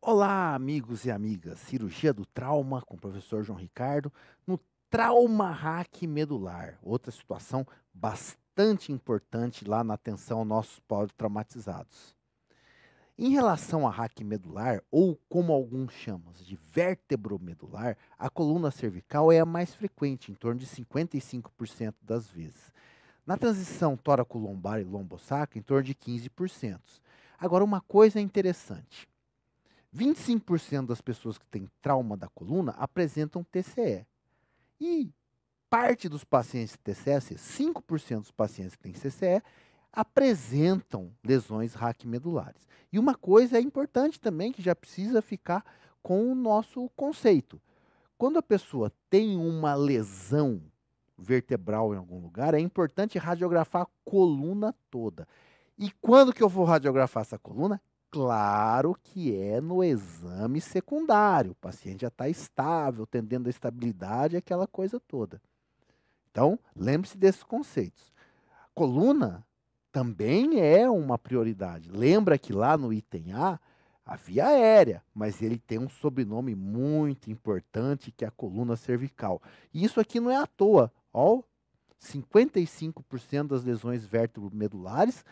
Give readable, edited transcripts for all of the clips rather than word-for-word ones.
Olá, amigos e amigas. Cirurgia do trauma com o professor João Ricardo no trauma hack medular. Outra situação bastante importante lá na atenção aos nossos politraumatizados. Em relação a hack medular, ou como alguns chamam de vértebromedular, a coluna cervical é a mais frequente, em torno de 55% das vezes. Na transição tóraco-lombar e lombosacro, em torno de 15%. Agora, uma coisa interessante. 25% das pessoas que têm trauma da coluna apresentam TCE. E parte dos pacientes TCE, 5% dos pacientes que têm CCE, apresentam lesões raquimedulares. E uma coisa é importante também, que já precisa ficar com o nosso conceito. Quando a pessoa tem uma lesão vertebral em algum lugar, é importante radiografar a coluna toda. E quando que eu vou radiografar essa coluna? Claro que é no exame secundário. O paciente já está estável, tendendo a estabilidade, aquela coisa toda. Então, lembre-se desses conceitos. Coluna também é uma prioridade. Lembra que lá no item a via aérea, mas ele tem um sobrenome muito importante, que é a coluna cervical. E isso aqui não é à toa. Ó, 55% das lesões vértebro-medulares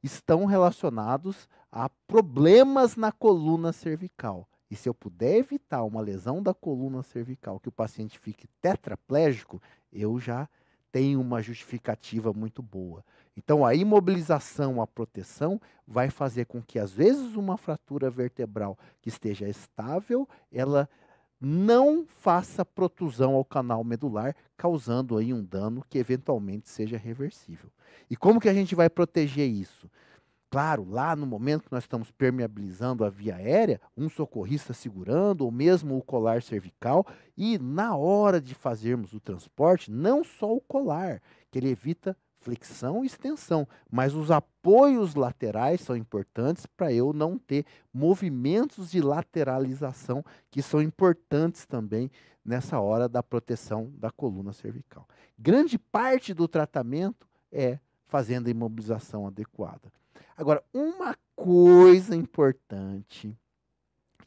estão relacionados a problemas na coluna cervical. E se eu puder evitar uma lesão da coluna cervical, que o paciente fique tetraplégico, eu já tenho uma justificativa muito boa. Então, a imobilização, a proteção, vai fazer com que, às vezes, uma fratura vertebral que esteja estável, ela não faça protusão ao canal medular, causando aí um dano que eventualmente seja reversível. E como que a gente vai proteger isso? Claro, lá no momento que nós estamos permeabilizando a via aérea, um socorrista segurando, ou mesmo o colar cervical, e na hora de fazermos o transporte, não só o colar, que ele evita flexão e extensão, mas os apoios laterais são importantes para eu não ter movimentos de lateralização, que são importantes também nessa hora da proteção da coluna cervical. Grande parte do tratamento é fazendo a imobilização adequada. Agora, uma coisa importante,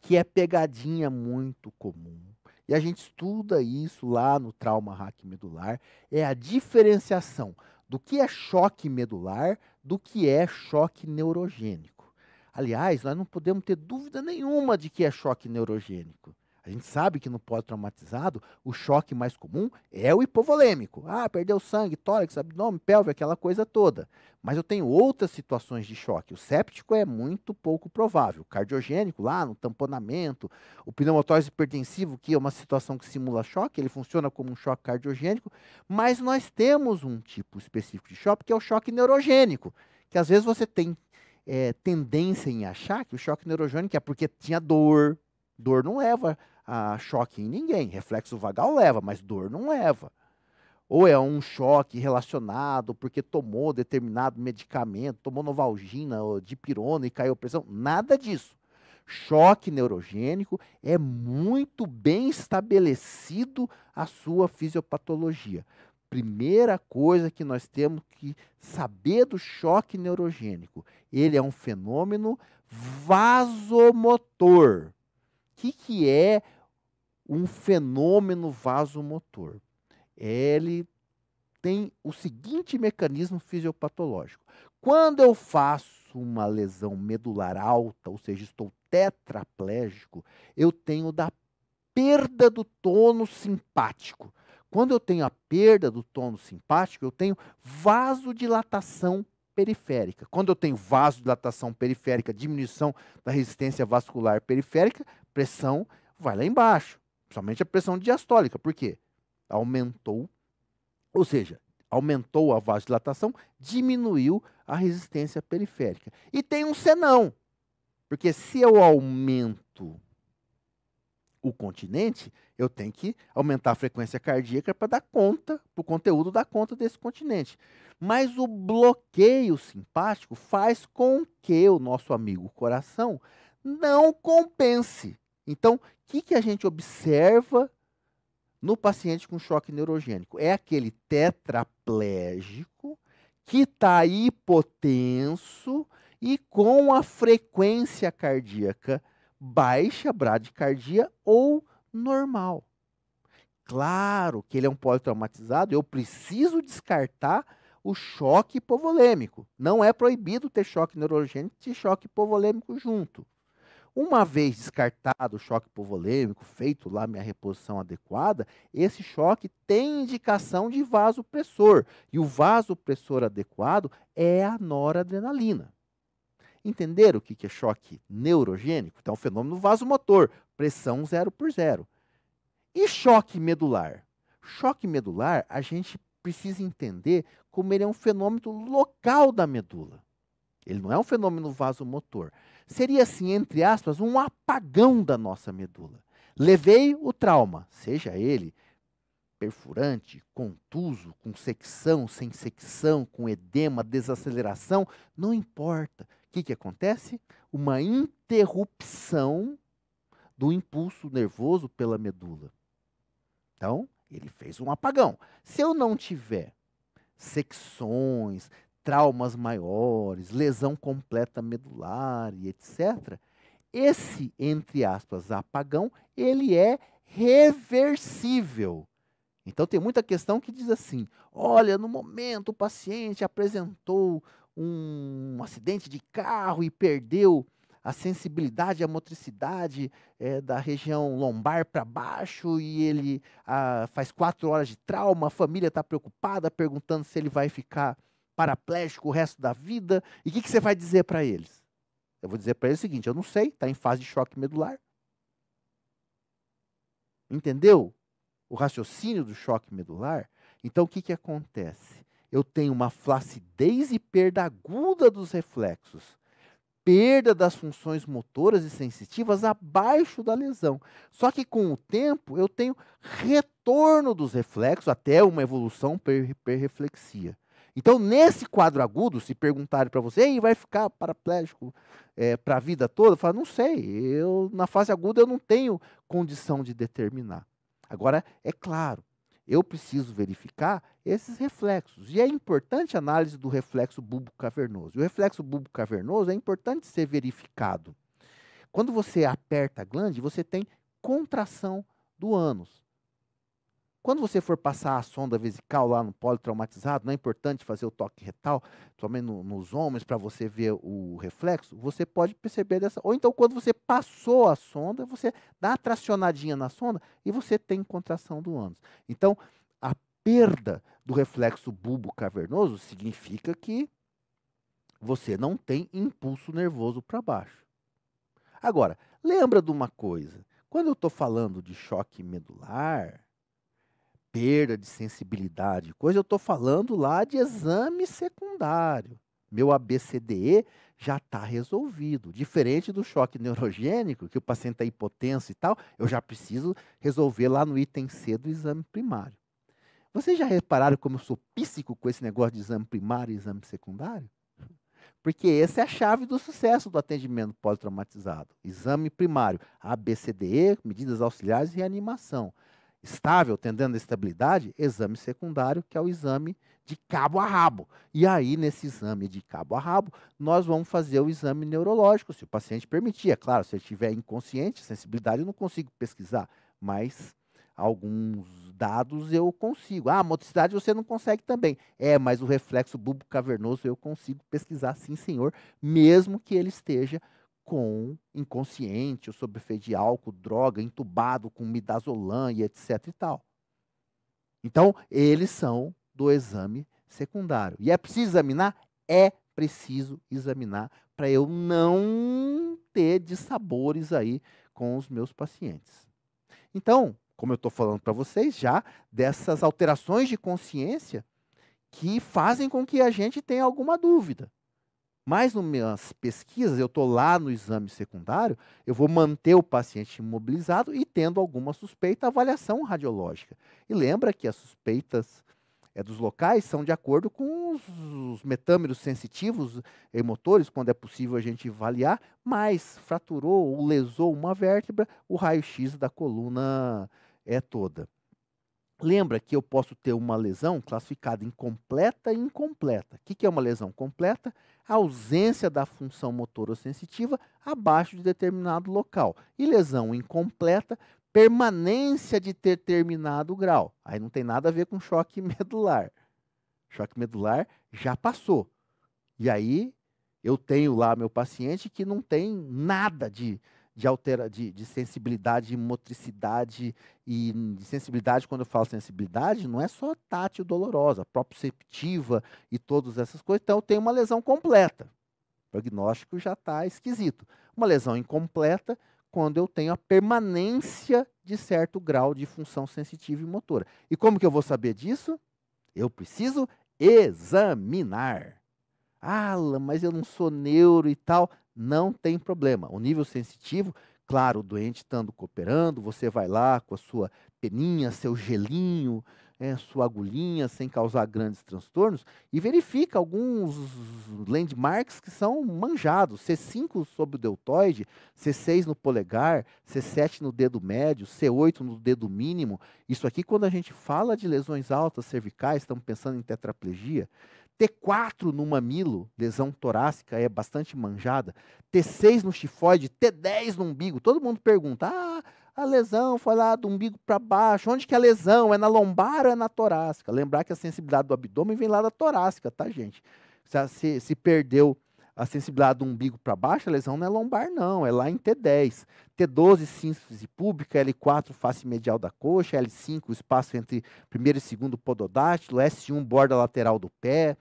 que é pegadinha muito comum, e a gente estuda isso lá no trauma raquimedular, é a diferenciação do que é choque medular do que é choque neurogênico. Aliás, nós não podemos ter dúvida nenhuma de que é choque neurogênico. A gente sabe que no pós-traumatizado, o choque mais comum é o hipovolêmico. Ah, perdeu sangue, tórax, abdômen, pelve, aquela coisa toda. Mas eu tenho outras situações de choque. O séptico é muito pouco provável. O cardiogênico, lá no tamponamento. O pneumotórax hipertensivo, que é uma situação que simula choque, ele funciona como um choque cardiogênico. Mas nós temos um tipo específico de choque, que é o choque neurogênico. Que às vezes você tem tendência em achar que o choque neurogênico é porque tinha dor. Dor não leva a choque em ninguém. Reflexo vagal leva, mas dor não leva. Ou é um choque relacionado porque tomou determinado medicamento, tomou Novalgina ou dipirona e caiu a pressão. Nada disso. Choque neurogênico é muito bem estabelecido a sua fisiopatologia. Primeira coisa que nós temos que saber do choque neurogênico. Ele é um fenômeno vasomotor. O que é um fenômeno vasomotor? Ele tem o seguinte mecanismo fisiopatológico. Quando eu faço uma lesão medular alta, ou seja, estou tetraplégico, eu tenho da perda do tônus simpático. Quando eu tenho a perda do tônus simpático, eu tenho vasodilatação periférica. Quando eu tenho vasodilatação periférica, diminuição da resistência vascular periférica, pressão vai lá embaixo, principalmente a pressão diastólica. Por quê? Aumentou, ou seja, aumentou a vasodilatação, diminuiu a resistência periférica. E tem um senão, porque se eu aumento o continente, eu tenho que aumentar a frequência cardíaca para dar conta, para o conteúdo dar conta desse continente. Mas o bloqueio simpático faz com que o nosso amigo coração não compense. Então, o que a gente observa no paciente com choque neurogênico? É aquele tetraplégico que está hipotenso e com a frequência cardíaca baixa, bradicardia ou normal. Claro que ele é um politraumatizado, eu preciso descartar o choque hipovolêmico. Não é proibido ter choque neurogênico e choque hipovolêmico junto. Uma vez descartado o choque hipovolêmico, feito lá minha reposição adequada, esse choque tem indicação de vasopressor. E o vasopressor adequado é a noradrenalina. Entenderam o que é choque neurogênico? Então, é um fenômeno vasomotor, pressão 0 por 0. E choque medular? Choque medular, a gente precisa entender como ele é um fenômeno local da medula. Ele não é um fenômeno vasomotor. Seria, assim, entre aspas, um apagão da nossa medula. Levei o trauma, seja ele perfurante, contuso, com secção, sem secção, com edema, desaceleração, não importa. O que acontece? Uma interrupção do impulso nervoso pela medula. Então, ele fez um apagão. Se eu não tiver secções, traumas maiores, lesão completa medular e etc., esse, entre aspas, apagão, ele é reversível. Então, tem muita questão que diz assim, olha, no momento o paciente apresentou um acidente de carro e perdeu a sensibilidade, a motricidade da região lombar para baixo e ele faz 4 horas de trauma, a família está preocupada, perguntando se ele vai ficar paraplégico o resto da vida. E o que você vai dizer para eles? Eu vou dizer para eles o seguinte, eu não sei, está em fase de choque medular. Entendeu o raciocínio do choque medular? Então, o que acontece? Eu tenho uma flacidez e perda aguda dos reflexos, perda das funções motoras e sensitivas abaixo da lesão. Só que com o tempo eu tenho retorno dos reflexos até uma evolução hiperreflexia. Então, nesse quadro agudo, se perguntarem para você, ei, vai ficar paraplégico para a vida toda? Eu falo, não sei, na fase aguda eu não tenho condição de determinar. Agora, é claro, eu preciso verificar esses reflexos. E é importante a análise do reflexo bulbo-cavernoso. O reflexo bulbo-cavernoso é importante ser verificado. Quando você aperta a glande, você tem contração do ânus. Quando você for passar a sonda vesical lá no politraumatizado, não é importante fazer o toque retal, somente nos homens, para você ver o reflexo, você pode perceber dessa. Ou então, quando você passou a sonda, você dá uma tracionadinha na sonda e você tem contração do ânus. Então, a perda do reflexo bulbo-cavernoso significa que você não tem impulso nervoso para baixo. Agora, lembra de uma coisa. Quando eu estou falando de choque medular, perda de sensibilidade, coisa, eu estou falando lá de exame secundário. Meu ABCDE já está resolvido. Diferente do choque neurogênico, que o paciente está hipotenso e tal, eu já preciso resolver lá no item C do exame primário. Vocês já repararam como eu sou píssico com esse negócio de exame primário e exame secundário? Porque essa é a chave do sucesso do atendimento politraumatizado. Exame primário, ABCDE, medidas auxiliares e reanimação. Estável, tendendo a estabilidade, exame secundário, que é o exame de cabo a rabo. E aí, nesse exame de cabo a rabo, nós vamos fazer o exame neurológico, se o paciente permitir. É claro, se ele estiver inconsciente, sensibilidade eu não consigo pesquisar, mas alguns dados eu consigo. Ah, motricidade você não consegue também. Mas o reflexo bulbo-cavernoso eu consigo pesquisar, sim, senhor, mesmo que ele esteja com inconsciente, ou sob efeito de álcool, droga, entubado com midazolam e etc e tal. Então, eles são do exame secundário. E é preciso examinar? É preciso examinar para eu não ter dissabores aí com os meus pacientes. Então, como eu estou falando para vocês já, dessas alterações de consciência que fazem com que a gente tenha alguma dúvida. Mas nas minhas pesquisas, eu estou lá no exame secundário, eu vou manter o paciente imobilizado e tendo alguma suspeita, avaliação radiológica. E lembra que as suspeitas dos locais são de acordo com os metâmeros sensitivos e motores, quando é possível a gente avaliar, mas fraturou ou lesou uma vértebra, o raio-x da coluna é toda. Lembra que eu posso ter uma lesão classificada em completa e incompleta. O que é uma lesão completa? A ausência da função motora sensitiva abaixo de determinado local. E lesão incompleta, permanência de determinado grau. Aí não tem nada a ver com choque medular. Choque medular já passou. E aí eu tenho lá meu paciente que não tem nada de sensibilidade, de motricidade e de sensibilidade. Quando eu falo sensibilidade, não é só tátil dolorosa, proprioceptiva e todas essas coisas. Então eu tenho uma lesão completa. O prognóstico já está esquisito. Uma lesão incompleta quando eu tenho a permanência de certo grau de função sensitiva e motora. E como que eu vou saber disso? Eu preciso examinar. Ah, mas eu não sou neuro e tal. Não tem problema. O nível sensitivo, claro, o doente estando cooperando, você vai lá com a sua peninha, seu gelinho, sua agulhinha, sem causar grandes transtornos, e verifica alguns landmarks que são manjados. C5 sobre o deltoide, C6 no polegar, C7 no dedo médio, C8 no dedo mínimo. Isso aqui, quando a gente fala de lesões altas cervicais, estamos pensando em tetraplegia. T4 no mamilo, lesão torácica, é bastante manjada. T6 no tifoide, T10 no umbigo. Todo mundo pergunta, a lesão foi lá do umbigo para baixo. Onde que é a lesão? É na lombar ou é na torácica? Lembrar que a sensibilidade do abdômen vem lá da torácica, tá, gente? Se perdeu a sensibilidade do umbigo para baixo, a lesão não é lombar, não. É lá em T10. T12, síntese púbica, L4, face medial da coxa, L5, o espaço entre primeiro e segundo pododátilo, S1, borda lateral do pé,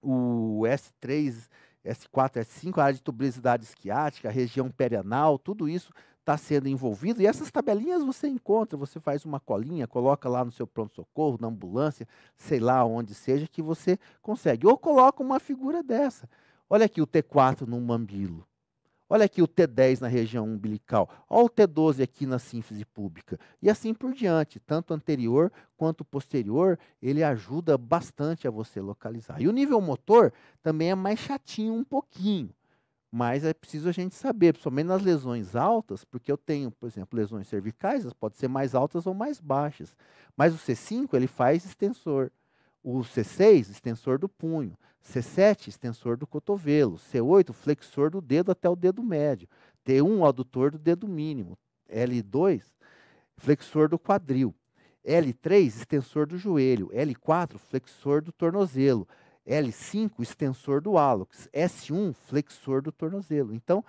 o S3, S4, S5, a área de tuberosidade esquiática, a região perianal, tudo isso está sendo envolvido. E essas tabelinhas você encontra, você faz uma colinha, coloca lá no seu pronto-socorro, na ambulância, sei lá onde seja, que você consegue. Ou coloca uma figura dessa. Olha aqui o T4 no mamilo. Olha aqui o T10 na região umbilical. Olha o T12 aqui na sínfise púbica. E assim por diante. Tanto anterior quanto posterior, ele ajuda bastante a você localizar. E o nível motor também é mais chatinho um pouquinho. Mas é preciso a gente saber, principalmente nas lesões altas, porque eu tenho, por exemplo, lesões cervicais, elas podem ser mais altas ou mais baixas. Mas o C5, ele faz extensor. O C6, extensor do punho. C7, extensor do cotovelo. C8, flexor do dedo até o dedo médio. T1, adutor do dedo mínimo. L2, flexor do quadril. L3, extensor do joelho. L4, flexor do tornozelo. L5, extensor do hálux. S1, flexor do tornozelo. Então,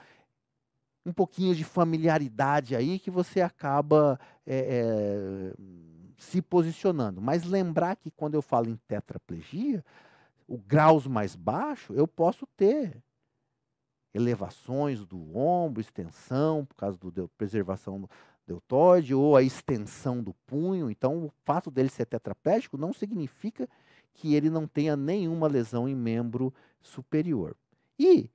um pouquinho de familiaridade aí que você acaba se posicionando. Mas lembrar que quando eu falo em tetraplegia, o graus mais baixo, eu posso ter elevações do ombro, extensão, por causa da preservação do deltoide, ou a extensão do punho. Então, o fato dele ser tetraplégico não significa que ele não tenha nenhuma lesão em membro superior. E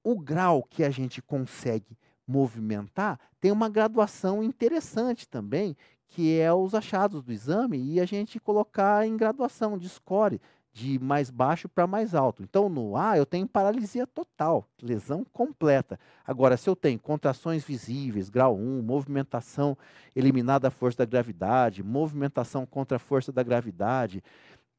o grau que a gente consegue movimentar tem uma graduação interessante também, que é os achados do exame e a gente colocar em graduação de score, de mais baixo para mais alto. Então, no A, eu tenho paralisia total, lesão completa. Agora, se eu tenho contrações visíveis, grau 1, movimentação eliminada à força da gravidade, movimentação contra a força da gravidade,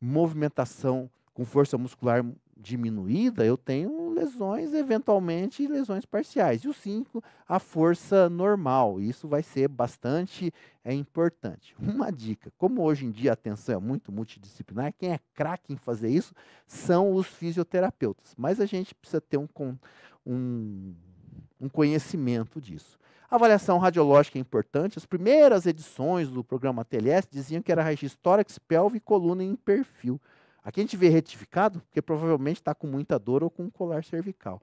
movimentação com força muscular diminuída, eu tenho lesões, eventualmente, lesões parciais. E o 5, a força normal. Isso vai ser bastante importante. Uma dica, como hoje em dia a atenção é muito multidisciplinar, quem é craque em fazer isso são os fisioterapeutas. Mas a gente precisa ter um conhecimento disso. A avaliação radiológica é importante. As primeiras edições do programa TLS diziam que era raio-x tórax, pelve e coluna em perfil. Aqui a gente vê retificado, porque provavelmente está com muita dor ou com colar cervical.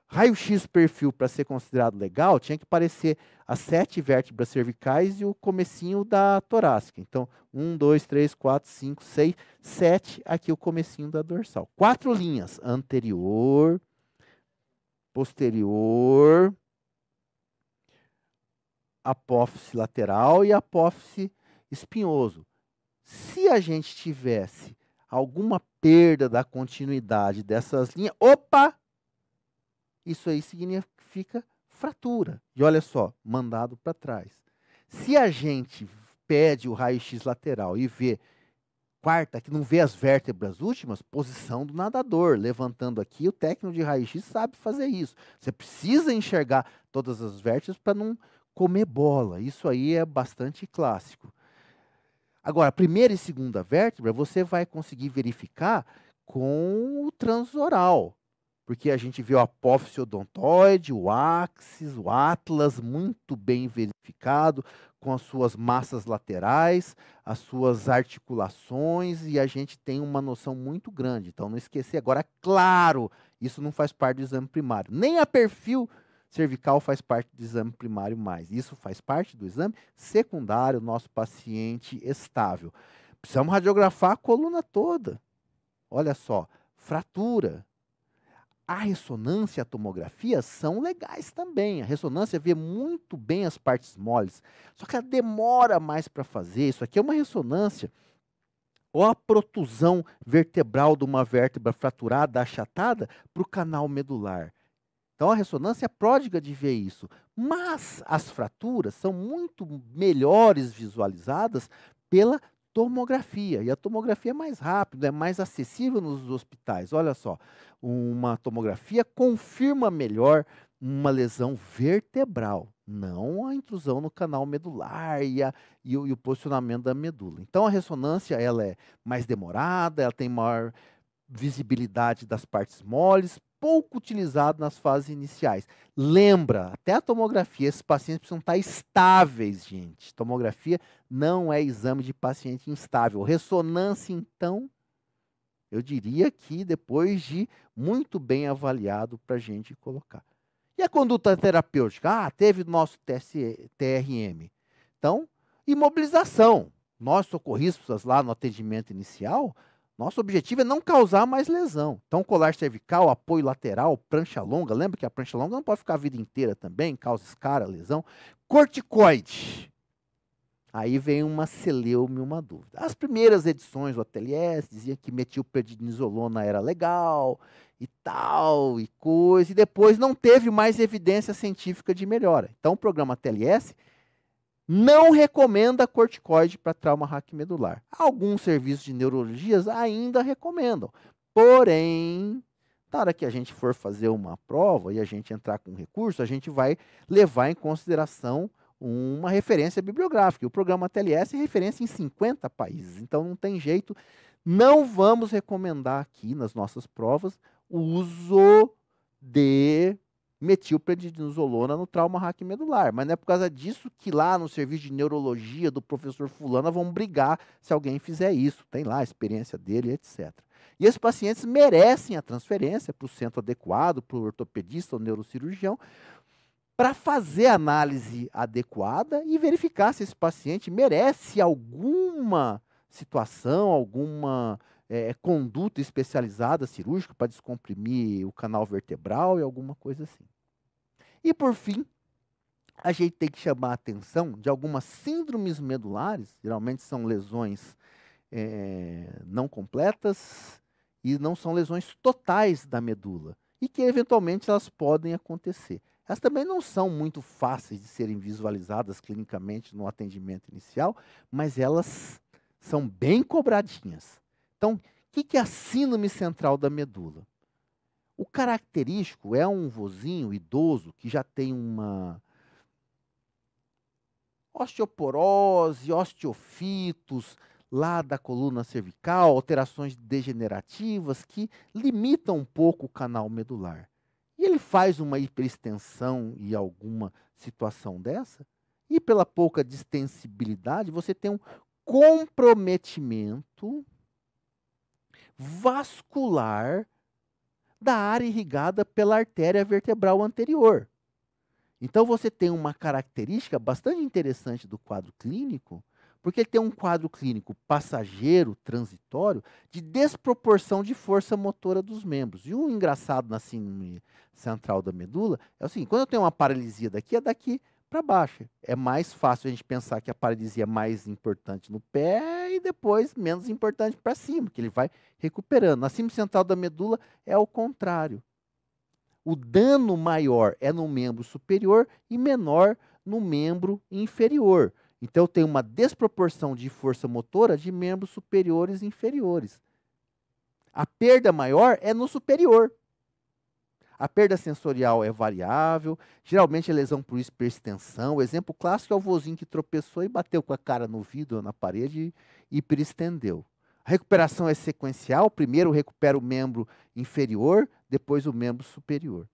Raio-x perfil, para ser considerado legal, tinha que parecer as 7 vértebras cervicais e o comecinho da torácica. Então, 1, 2, 3, 4, 5, 6, 7, aqui o comecinho da dorsal. 4 linhas, anterior, posterior, apófise lateral e apófise espinhoso. Se a gente tivesse alguma perda da continuidade dessas linhas, opa! Isso aí significa fratura. E olha só, mandado para trás. Se a gente pede o raio-x lateral e vê quarta, que não vê as vértebras últimas, posição do nadador, levantando aqui, o técnico de raio-x sabe fazer isso. Você precisa enxergar todas as vértebras para não comer bola. Isso aí é bastante clássico. Agora, a primeira e segunda vértebra, você vai conseguir verificar com o transoral, porque a gente vê o apófise odontoide, o axis, o atlas, muito bem verificado, com as suas massas laterais, as suas articulações, e a gente tem uma noção muito grande. Então, não esquecer. Agora, claro, isso não faz parte do exame primário. Nem a perfil cervical faz parte do exame primário mais. Isso faz parte do exame secundário, nosso paciente estável. Precisamos radiografar a coluna toda. Olha só, fratura. A ressonância e a tomografia são legais também. A ressonância vê muito bem as partes moles, só que ela demora mais para fazer. Isso aqui é uma ressonância, ou a protusão vertebral de uma vértebra fraturada, achatada, para o canal medular. Então a ressonância é pródiga de ver isso. Mas as fraturas são muito melhores visualizadas pela tomografia. E a tomografia é mais rápida, é mais acessível nos hospitais. Olha só, uma tomografia confirma melhor uma lesão vertebral, não a intrusão no canal medular e o posicionamento da medula. Então a ressonância ela é mais demorada, ela tem maior visibilidade das partes moles, pouco utilizado nas fases iniciais. Lembra, até a tomografia, esses pacientes precisam estar estáveis, gente. Tomografia não é exame de paciente instável. Ressonância, então, eu diria que depois de muito bem avaliado para a gente colocar. E a conduta terapêutica? Ah, teve nosso TRM. Então, imobilização. Nós socorristas lá no atendimento inicial, nosso objetivo é não causar mais lesão. Então, colar cervical, apoio lateral, prancha longa. Lembra que a prancha longa não pode ficar a vida inteira também, causa escara, lesão. Corticoide. Aí vem uma celeuma e uma dúvida. As primeiras edições do ATLS diziam que metilprednisolona era legal e tal, e coisa. E depois não teve mais evidência científica de melhora. Então, o programa ATLS não recomenda corticoide para trauma raquimedular. Alguns serviços de neurologias ainda recomendam. Porém, na hora que a gente for fazer uma prova e a gente entrar com recurso, a gente vai levar em consideração uma referência bibliográfica. O programa TLS é referência em 50 países, então não tem jeito. Não vamos recomendar aqui nas nossas provas o uso de metilprednisolona no trauma raquimedular, mas não é por causa disso que lá no serviço de neurologia do professor fulano vão brigar se alguém fizer isso. Tem lá a experiência dele, etc. E esses pacientes merecem a transferência para o centro adequado, para o ortopedista ou neurocirurgião, para fazer a análise adequada e verificar se esse paciente merece alguma situação, alguma conduta especializada cirúrgica para descomprimir o canal vertebral e alguma coisa assim. E por fim, a gente tem que chamar a atenção de algumas síndromes medulares, geralmente são lesões não completas e não são lesões totais da medula, e que eventualmente elas podem acontecer. Elas também não são muito fáceis de serem visualizadas clinicamente no atendimento inicial, mas elas são bem cobradinhas. Então, o que é a síndrome central da medula? O característico é um vozinho idoso que já tem uma osteoporose, osteofitos lá da coluna cervical, alterações degenerativas que limitam um pouco o canal medular. E ele faz uma hiperextensão e alguma situação dessa, e pela pouca distensibilidade, você tem um comprometimento vascular da área irrigada pela artéria vertebral anterior. Então você tem uma característica bastante interessante do quadro clínico, porque ele tem um quadro clínico passageiro, transitório, de desproporção de força motora dos membros. E o engraçado na síndrome central da medula é o seguinte: quando eu tenho uma paralisia daqui, é daqui para baixo. É mais fácil a gente pensar que a paralisia é mais importante no pé e depois menos importante para cima, que ele vai recuperando. Na síndrome central da medula é o contrário. O dano maior é no membro superior e menor no membro inferior. Então, eu tenho uma desproporção de força motora de membros superiores e inferiores. A perda maior é no superior. A perda sensorial é variável, geralmente é lesão por hiperextensão. O exemplo clássico é o vozinho que tropeçou e bateu com a cara no vidro ou na parede e hiperestendeu. A recuperação é sequencial, primeiro recupera o membro inferior, depois o membro superior.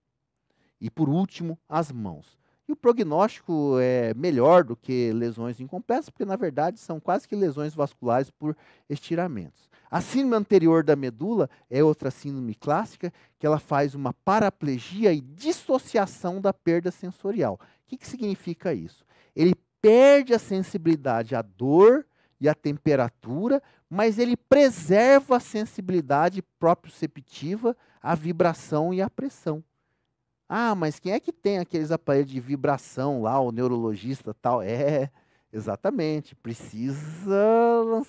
E por último, as mãos. E o prognóstico é melhor do que lesões incompletas, porque na verdade são quase que lesões vasculares por estiramentos. A síndrome anterior da medula é outra síndrome clássica, que ela faz uma paraplegia e dissociação da perda sensorial. O que significa isso? Ele perde a sensibilidade à dor e à temperatura, mas ele preserva a sensibilidade proprioceptiva à vibração e à pressão. Ah, mas quem é que tem aqueles aparelhos de vibração lá, o neurologista tal? Exatamente, precisa.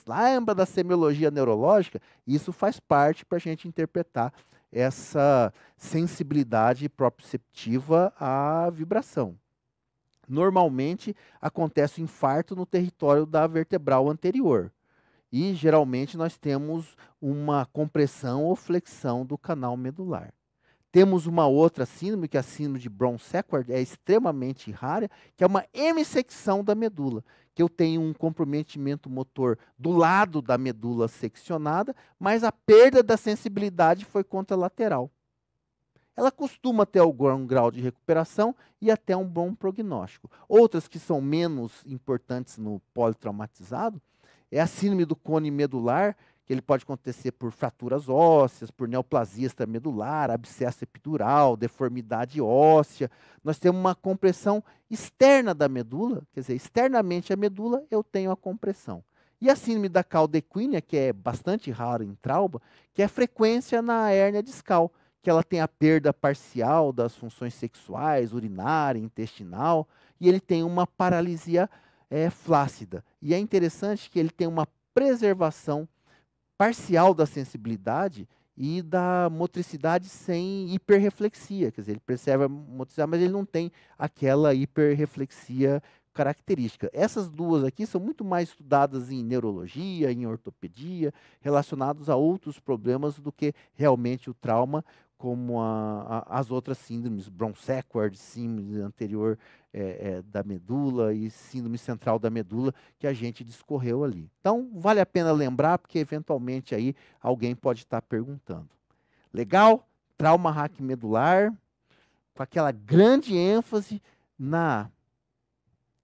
Lembra da semiologia neurológica? Isso faz parte para a gente interpretar essa sensibilidade proprioceptiva à vibração. Normalmente acontece o infarto no território da vertebral anterior. E geralmente nós temos uma compressão ou flexão do canal medular. Temos uma outra síndrome, que é a síndrome de Brown-Séquard, é extremamente rara, que é uma hemissecção da medula, que eu tenho um comprometimento motor do lado da medula seccionada, mas a perda da sensibilidade foi contralateral. Ela costuma ter algum grau de recuperação e até um bom prognóstico. Outras que são menos importantes no politraumatizado é a síndrome do cone medular, que ele pode acontecer por fraturas ósseas, por neoplasia extramedular, abscesso epidural, deformidade óssea. Nós temos uma compressão externa da medula, quer dizer, externamente à medula eu tenho a compressão. E a síndrome da caldequínea, que é bastante rara em trauma, que é frequência na hérnia discal, que ela tem a perda parcial das funções sexuais, urinária, intestinal, e ele tem uma paralisia flácida. E é interessante que ele tem uma preservação parcial da sensibilidade e da motricidade sem hiperreflexia. Quer dizer, ele preserva a motricidade, mas ele não tem aquela hiperreflexia característica. Essas duas aqui são muito mais estudadas em neurologia, em ortopedia, relacionados a outros problemas do que realmente o trauma, como as outras síndromes, Brown-Séquard, síndrome anterior da medula e síndrome central da medula, que a gente discorreu ali. Então, vale a pena lembrar, porque eventualmente aí alguém pode estar perguntando. Legal? Trauma raquimedular, com aquela grande ênfase na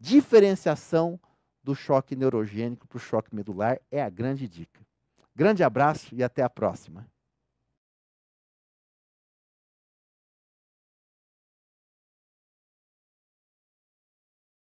diferenciação do choque neurogênico para o choque medular, é a grande dica. Grande abraço e até a próxima.